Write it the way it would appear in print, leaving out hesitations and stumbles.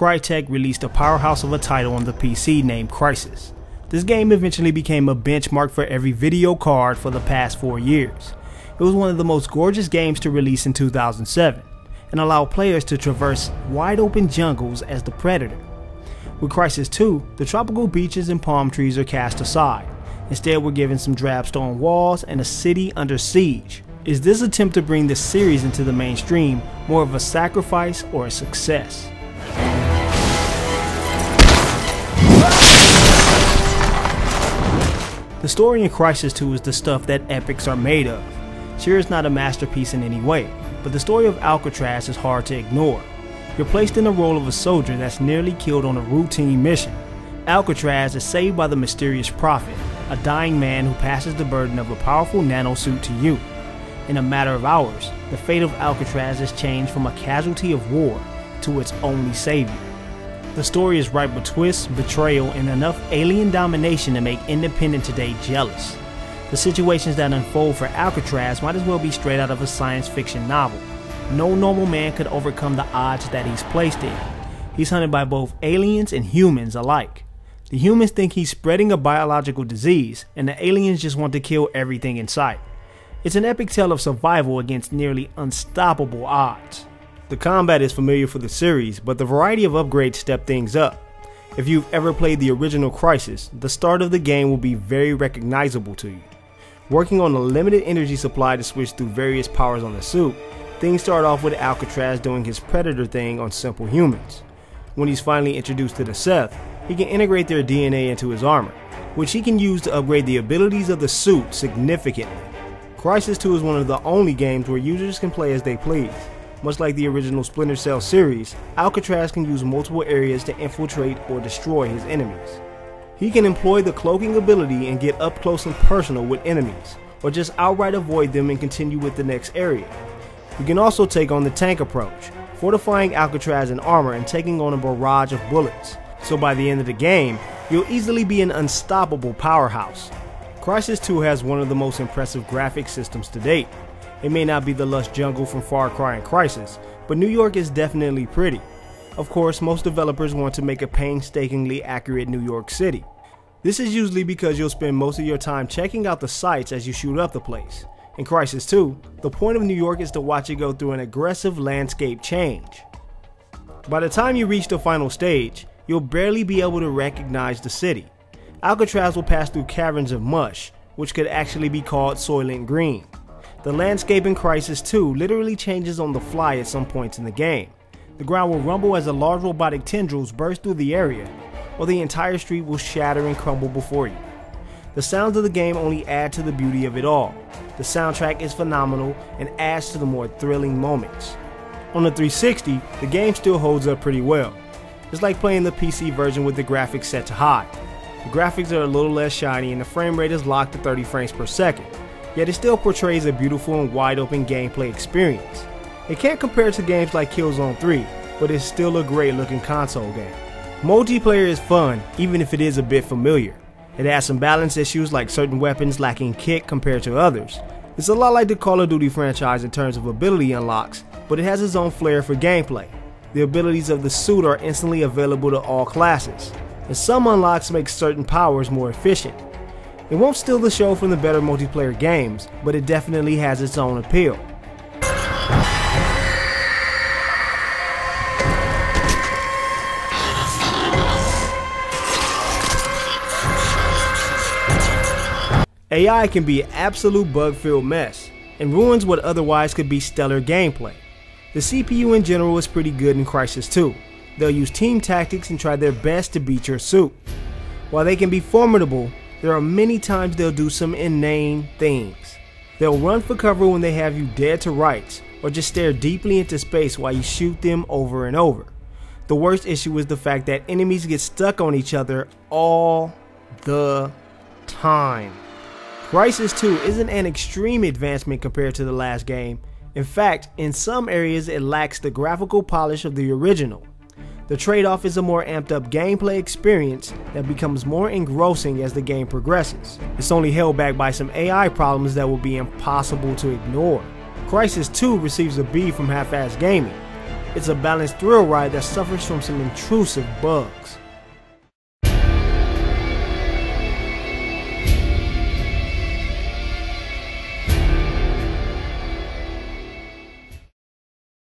Crytek released a powerhouse of a title on the PC named Crysis. This game eventually became a benchmark for every video card for the past 4 years. It was one of the most gorgeous games to release in 2007, and allowed players to traverse wide open jungles as the predator. With Crysis 2, the tropical beaches and palm trees are cast aside. Instead, we're given some drab stone walls and a city under siege. Is this attempt to bring this series into the mainstream more of a sacrifice or a success? The story in Crysis 2 is the stuff that epics are made of. Sure, it's not a masterpiece in any way, but the story of Alcatraz is hard to ignore. You're placed in the role of a soldier that's nearly killed on a routine mission. Alcatraz is saved by the mysterious prophet, a dying man who passes the burden of a powerful nanosuit to you. In a matter of hours, the fate of Alcatraz is changed from a casualty of war to its only savior. The story is ripe with twists, betrayal, and enough alien domination to make independent today jealous. The situations that unfold for Alcatraz might as well be straight out of a science fiction novel. No normal man could overcome the odds that he's placed in. He's hunted by both aliens and humans alike. The humans think he's spreading a biological disease, and the aliens just want to kill everything in sight. It's an epic tale of survival against nearly unstoppable odds. The combat is familiar for the series, but the variety of upgrades step things up. If you've ever played the original Crysis, the start of the game will be very recognizable to you. Working on a limited energy supply to switch through various powers on the suit, things start off with Alcatraz doing his predator thing on simple humans. When he's finally introduced to the Seth, he can integrate their DNA into his armor, which he can use to upgrade the abilities of the suit significantly. Crysis 2 is one of the only games where users can play as they please. Much like the original Splinter Cell series, Alcatraz can use multiple areas to infiltrate or destroy his enemies. He can employ the cloaking ability and get up close and personal with enemies, or just outright avoid them and continue with the next area. You can also take on the tank approach, fortifying Alcatraz in armor and taking on a barrage of bullets. So by the end of the game, you'll easily be an unstoppable powerhouse. Crysis 2 has one of the most impressive graphic systems to date. It may not be the lush jungle from Far Cry and Crysis, but New York is definitely pretty. Of course, most developers want to make a painstakingly accurate New York City. This is usually because you'll spend most of your time checking out the sights as you shoot up the place. In Crysis 2, the point of New York is to watch it go through an aggressive landscape change. By the time you reach the final stage, you'll barely be able to recognize the city. Alcatraz will pass through caverns of mush, which could actually be called Soylent Green. The landscape in Crysis 2 literally changes on the fly at some points in the game. The ground will rumble as the large robotic tendrils burst through the area, or the entire street will shatter and crumble before you. The sounds of the game only add to the beauty of it all. The soundtrack is phenomenal and adds to the more thrilling moments. On the 360, the game still holds up pretty well. It's like playing the PC version with the graphics set to high. The graphics are a little less shiny and the frame rate is locked to 30 frames per second, yet it still portrays a beautiful and wide open gameplay experience. It can't compare to games like Killzone 3, but it's still a great looking console game. Multiplayer is fun, even if it is a bit familiar. It has some balance issues like certain weapons lacking kick compared to others. It's a lot like the Call of Duty franchise in terms of ability unlocks, but it has its own flair for gameplay. The abilities of the suit are instantly available to all classes, and some unlocks make certain powers more efficient. It won't steal the show from the better multiplayer games, but it definitely has its own appeal. AI can be an absolute bug-filled mess, and ruins what otherwise could be stellar gameplay. The CPU in general is pretty good in Crysis 2. They'll use team tactics and try their best to beat your suit. While they can be formidable, there are many times they'll do some inane things. They'll run for cover when they have you dead to rights, or just stare deeply into space while you shoot them over and over. The worst issue is the fact that enemies get stuck on each other all the time. Crysis 2 isn't an extreme advancement compared to the last game. In fact, in some areas it lacks the graphical polish of the original. The trade-off is a more amped up gameplay experience that becomes more engrossing as the game progresses. It's only held back by some AI problems that will be impossible to ignore. Crysis 2 receives a B from Half-Assed Gaming. It's a balanced thrill ride that suffers from some intrusive bugs.